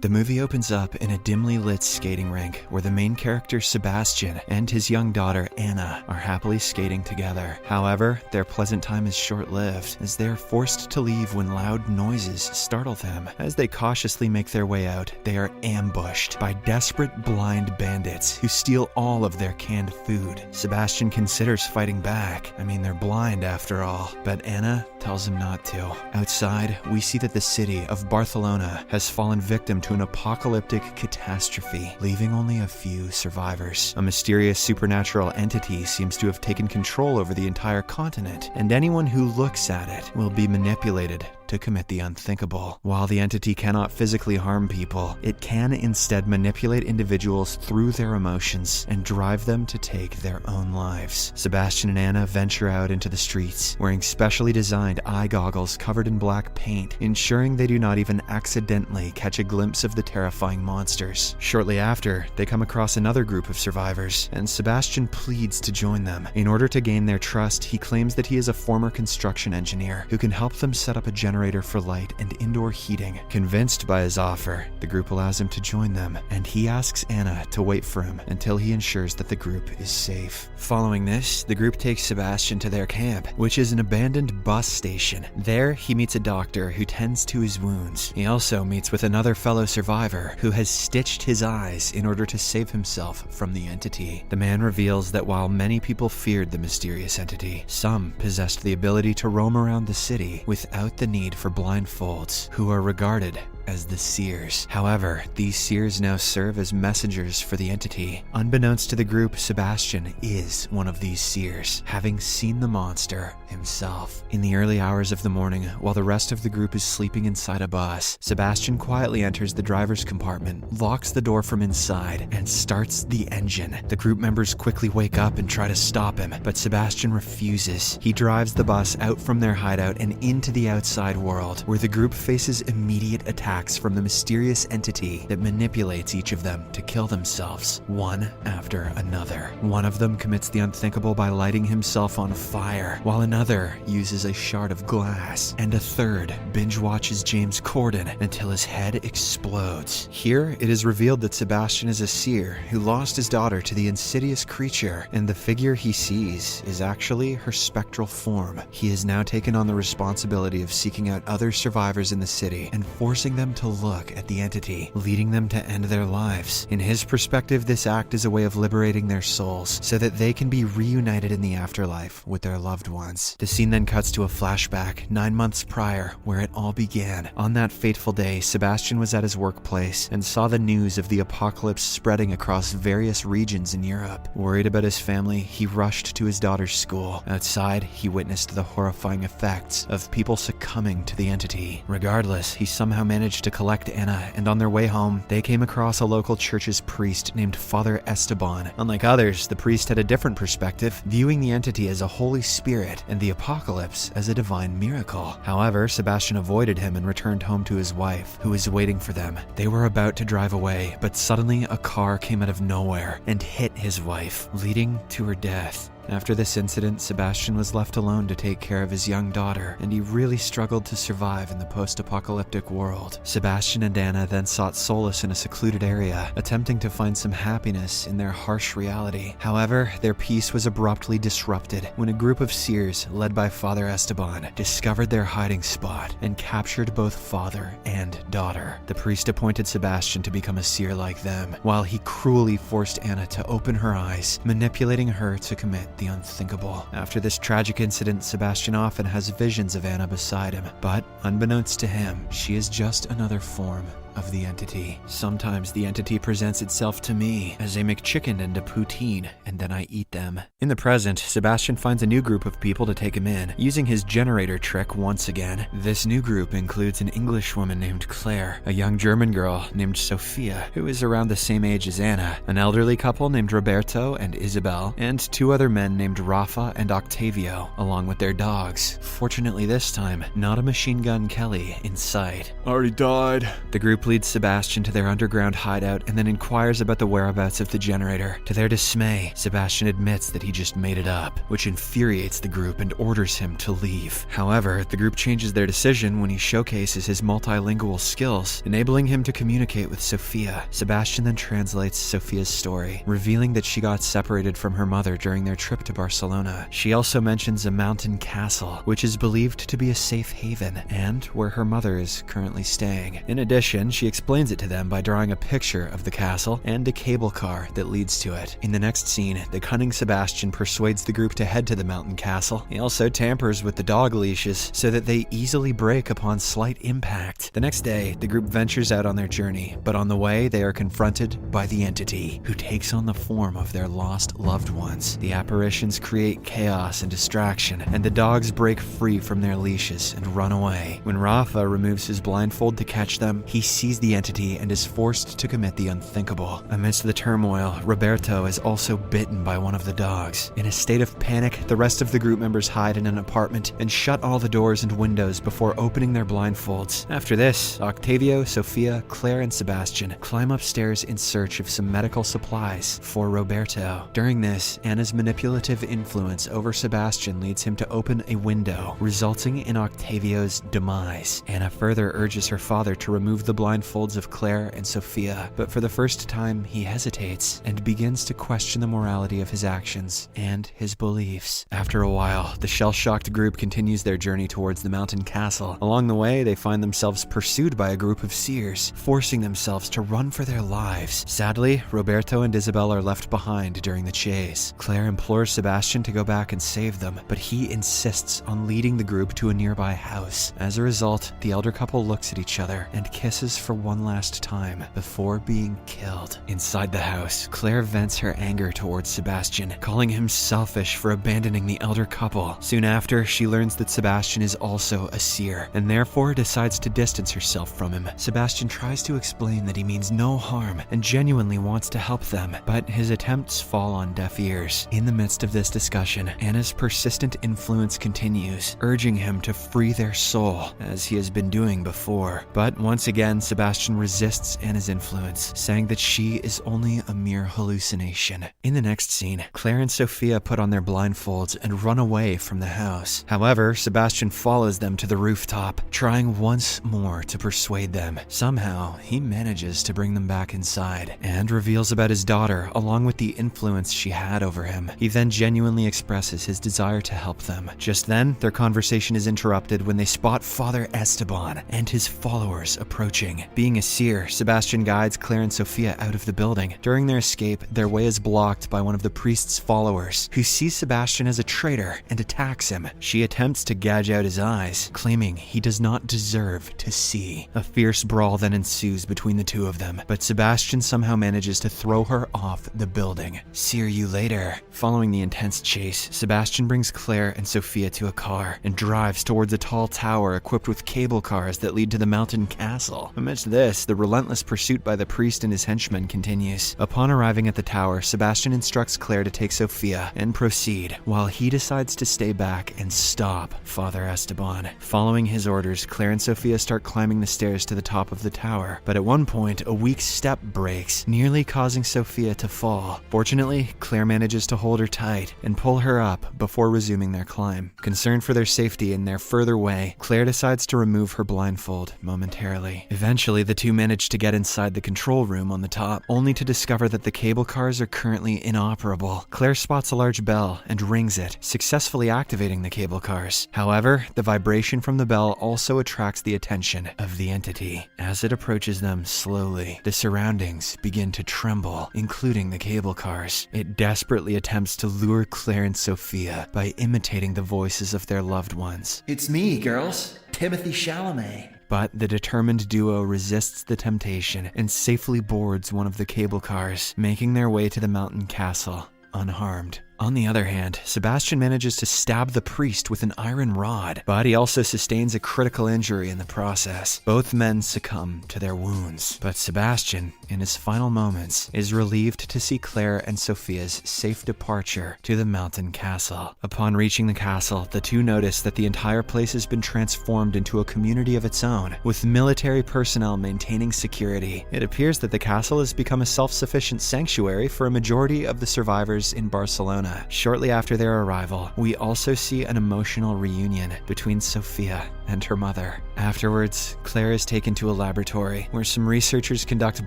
The movie opens up in a dimly lit skating rink where the main character Sebastian and his young daughter Anna are happily skating together. However, their pleasant time is short-lived as they are forced to leave when loud noises startle them. As they cautiously make their way out, they are ambushed by desperate blind bandits who steal all of their canned food. Sebastian considers fighting back. I mean, they're blind after all. But Anna tells him not to. Outside, we see that the city of Barcelona has fallen victim to an apocalyptic catastrophe, leaving only a few survivors. A mysterious supernatural entity seems to have taken control over the entire continent, and anyone who looks at it will be manipulated to commit the unthinkable. While the entity cannot physically harm people, it can instead manipulate individuals through their emotions and drive them to take their own lives. Sebastian and Anna venture out into the streets, wearing specially designed eye goggles covered in black paint, ensuring they do not even accidentally catch a glimpse of the terrifying monsters. Shortly after, they come across another group of survivors, and Sebastian pleads to join them. In order to gain their trust, he claims that he is a former construction engineer who can help them set up a generator for light and indoor heating. Convinced by his offer, the group allows him to join them, and he asks Anna to wait for him until he ensures that the group is safe. Following this, the group takes Sebastian to their camp, which is an abandoned bus station. There, he meets a doctor who tends to his wounds. He also meets with another fellow survivor who has stitched his eyes in order to save himself from the entity. The man reveals that while many people feared the mysterious entity, some possessed the ability to roam around the city without the need for blindfolds, who are regarded as the seers. However, these seers now serve as messengers for the entity. Unbeknownst to the group, Sebastian is one of these seers, having seen the monster himself. In the early hours of the morning, while the rest of the group is sleeping inside a bus, Sebastian quietly enters the driver's compartment, locks the door from inside, and starts the engine. The group members quickly wake up and try to stop him, but Sebastian refuses. He drives the bus out from their hideout and into the outside world, where the group faces immediate attacks from the mysterious entity that manipulates each of them to kill themselves, one after another. One of them commits the unthinkable by lighting himself on fire, while another uses a shard of glass, and a third binge-watches James Corden until his head explodes. Here, it is revealed that Sebastian is a seer who lost his daughter to the insidious creature, and the figure he sees is actually her spectral form. He has now taken on the responsibility of seeking out other survivors in the city and forcing them to look at the entity, leading them to end their lives. In his perspective, this act is a way of liberating their souls so that they can be reunited in the afterlife with their loved ones. The scene then cuts to a flashback 9 months prior, where it all began. On that fateful day, Sebastian was at his workplace and saw the news of the apocalypse spreading across various regions in Europe. Worried about his family, he rushed to his daughter's school. Outside, he witnessed the horrifying effects of people succumbing to the entity. Regardless, he somehow managed to collect Anna, and on their way home, they came across a local church's priest named Father Esteban. Unlike others, the priest had a different perspective, viewing the entity as a holy spirit and the apocalypse as a divine miracle. However, Sebastian avoided him and returned home to his wife, who was waiting for them. They were about to drive away, but suddenly a car came out of nowhere and hit his wife, leading to her death. After this incident, Sebastian was left alone to take care of his young daughter, and he really struggled to survive in the post-apocalyptic world. Sebastian and Anna then sought solace in a secluded area, attempting to find some happiness in their harsh reality. However, their peace was abruptly disrupted when a group of seers, led by Father Esteban, discovered their hiding spot and captured both father and daughter. The priest appointed Sebastian to become a seer like them, while he cruelly forced Anna to open her eyes, manipulating her to commit the unthinkable. After this tragic incident, Sebastian often has visions of Anna beside him, but unbeknownst to him, she is just another form of the entity. Sometimes the entity presents itself to me as a McChicken and a poutine, and then I eat them. In the present, Sebastian finds a new group of people to take him in, using his generator trick once again. This new group includes an English woman named Claire, a young German girl named Sophia, who is around the same age as Anna, an elderly couple named Roberto and Isabel, and 2 other men named Rafa and Octavio, along with their dogs. Fortunately this time, not a machine gun Kelly in sight. Already died. The group group leads Sebastián to their underground hideout and then inquires about the whereabouts of the generator. To their dismay, Sebastián admits that he just made it up, which infuriates the group and orders him to leave. However, the group changes their decision when he showcases his multilingual skills, enabling him to communicate with Sofia. Sebastián then translates Sofia's story, revealing that she got separated from her mother during their trip to Barcelona. She also mentions a mountain castle, which is believed to be a safe haven, and where her mother is currently staying. In addition, she explains it to them by drawing a picture of the castle and a cable car that leads to it. In the next scene, the cunning Sebastián persuades the group to head to the mountain castle. He also tampers with the dog leashes so that they easily break upon slight impact. The next day, the group ventures out on their journey, but on the way, they are confronted by the entity, who takes on the form of their lost loved ones. The apparitions create chaos and distraction, and the dogs break free from their leashes and run away. When Rafa removes his blindfold to catch them, he sees the entity and is forced to commit the unthinkable. Amidst the turmoil, Roberto is also bitten by one of the dogs. In a state of panic, the rest of the group members hide in an apartment and shut all the doors and windows before opening their blindfolds. After this, Octavio, Sofia, Claire, and Sebastián climb upstairs in search of some medical supplies for Roberto. During this, Anna's manipulative influence over Sebastián leads him to open a window, resulting in Octavio's demise. Anna further urges her father to remove the blindfolds of Claire and Sofia, but for the first time he hesitates and begins to question the morality of his actions and his beliefs. After a while, the shell-shocked group continues their journey towards the mountain castle. Along the way, they find themselves pursued by a group of seers, forcing themselves to run for their lives. Sadly, Roberto and Isabel are left behind during the chase. Claire implores Sebastián to go back and save them, but he insists on leading the group to a nearby house. As a result, the elder couple looks at each other and kisses for one last time before being killed. Inside the house, Claire vents her anger towards Sebastián, calling him selfish for abandoning the elder couple. Soon after, she learns that Sebastián is also a seer, and therefore decides to distance herself from him. Sebastián tries to explain that he means no harm and genuinely wants to help them, but his attempts fall on deaf ears. In the midst of this discussion, Anna's persistent influence continues, urging him to free their soul, as he has been doing before. But once again, Sebastián resists Anna's influence, saying that she is only a mere hallucination. In the next scene, Claire and Sofia put on their blindfolds and run away from the house. However, Sebastián follows them to the rooftop, trying once more to persuade them. Somehow, he manages to bring them back inside and reveals about his daughter along with the influence she had over him. He then genuinely expresses his desire to help them. Just then, their conversation is interrupted when they spot Father Esteban and his followers approaching. Being a seer, Sebastián guides Claire and Sofia out of the building. During their escape, their way is blocked by one of the priest's followers, who sees Sebastián as a traitor and attacks him. She attempts to gouge out his eyes, claiming he does not deserve to see. A fierce brawl then ensues between the two of them, but Sebastián somehow manages to throw her off the building. See you later. Following the intense chase, Sebastián brings Claire and Sofia to a car and drives towards a tall tower equipped with cable cars that lead to the mountain castle. Amidst this, the relentless pursuit by the priest and his henchmen continues. Upon arriving at the tower, Sebastián instructs Claire to take Sofia and proceed, while he decides to stay back and stop Father Esteban. Following his orders, Claire and Sofia start climbing the stairs to the top of the tower, but at one point, a weak step breaks, nearly causing Sofia to fall. Fortunately, Claire manages to hold her tight and pull her up before resuming their climb. Concerned for their safety in their further way, Claire decides to remove her blindfold momentarily. Eventually, the two manage to get inside the control room on the top, only to discover that the cable cars are currently inoperable. Claire spots a large bell and rings it, successfully activating the cable cars. However, the vibration from the bell also attracts the attention of the entity. As it approaches them slowly, the surroundings begin to tremble, including the cable cars. It desperately attempts to lure Claire and Sofia by imitating the voices of their loved ones. It's me, girls. Timothy Chalamet. But the determined duo resists the temptation and safely boards one of the cable cars, making their way to the mountain castle unharmed. On the other hand, Sebastián manages to stab the priest with an iron rod, but he also sustains a critical injury in the process. Both men succumb to their wounds, but Sebastián, in his final moments, is relieved to see Claire and Sophia's safe departure to the mountain castle. Upon reaching the castle, the two notice that the entire place has been transformed into a community of its own, with military personnel maintaining security. It appears that the castle has become a self-sufficient sanctuary for a majority of the survivors in Barcelona. Shortly after their arrival, we also see an emotional reunion between Sophia and her mother. Afterwards, Claire is taken to a laboratory where some researchers conduct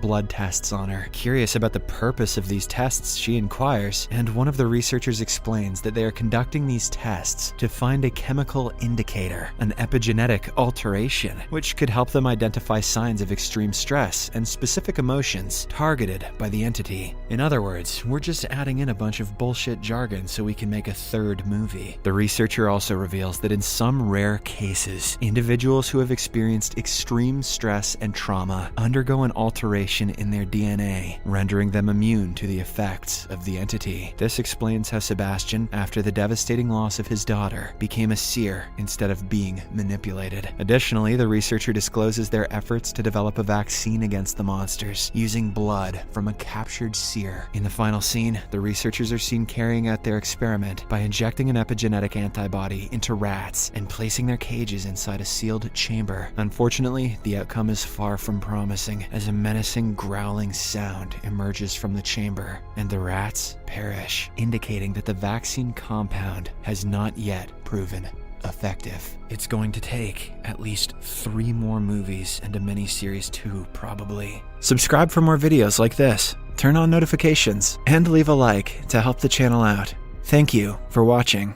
blood tests on her. Curious about the purpose of these tests, she inquires, and one of the researchers explains that they are conducting these tests to find a chemical indicator, an epigenetic alteration, which could help them identify signs of extreme stress and specific emotions targeted by the entity. In other words, we're just adding in a bunch of bullshit jargon so we can make a third movie. The researcher also reveals that in some rare cases, individuals who have experienced extreme stress and trauma undergo an alteration in their DNA, rendering them immune to the effects of the entity. This explains how Sebastián, after the devastating loss of his daughter, became a seer instead of being manipulated. Additionally, the researcher discloses their efforts to develop a vaccine against the monsters, using blood from a captured seer. In the final scene, the researchers are seen carrying out their experiment by injecting an epigenetic antibody into rats and placing their cages inside a sealed chamber. Unfortunately, the outcome is far from promising, as a menacing growling sound emerges from the chamber, and the rats perish, indicating that the vaccine compound has not yet proven effective. It's going to take at least 3 more movies and a mini-series too, probably. Subscribe for more videos like this, turn on notifications, and leave a like to help the channel out. Thank you for watching.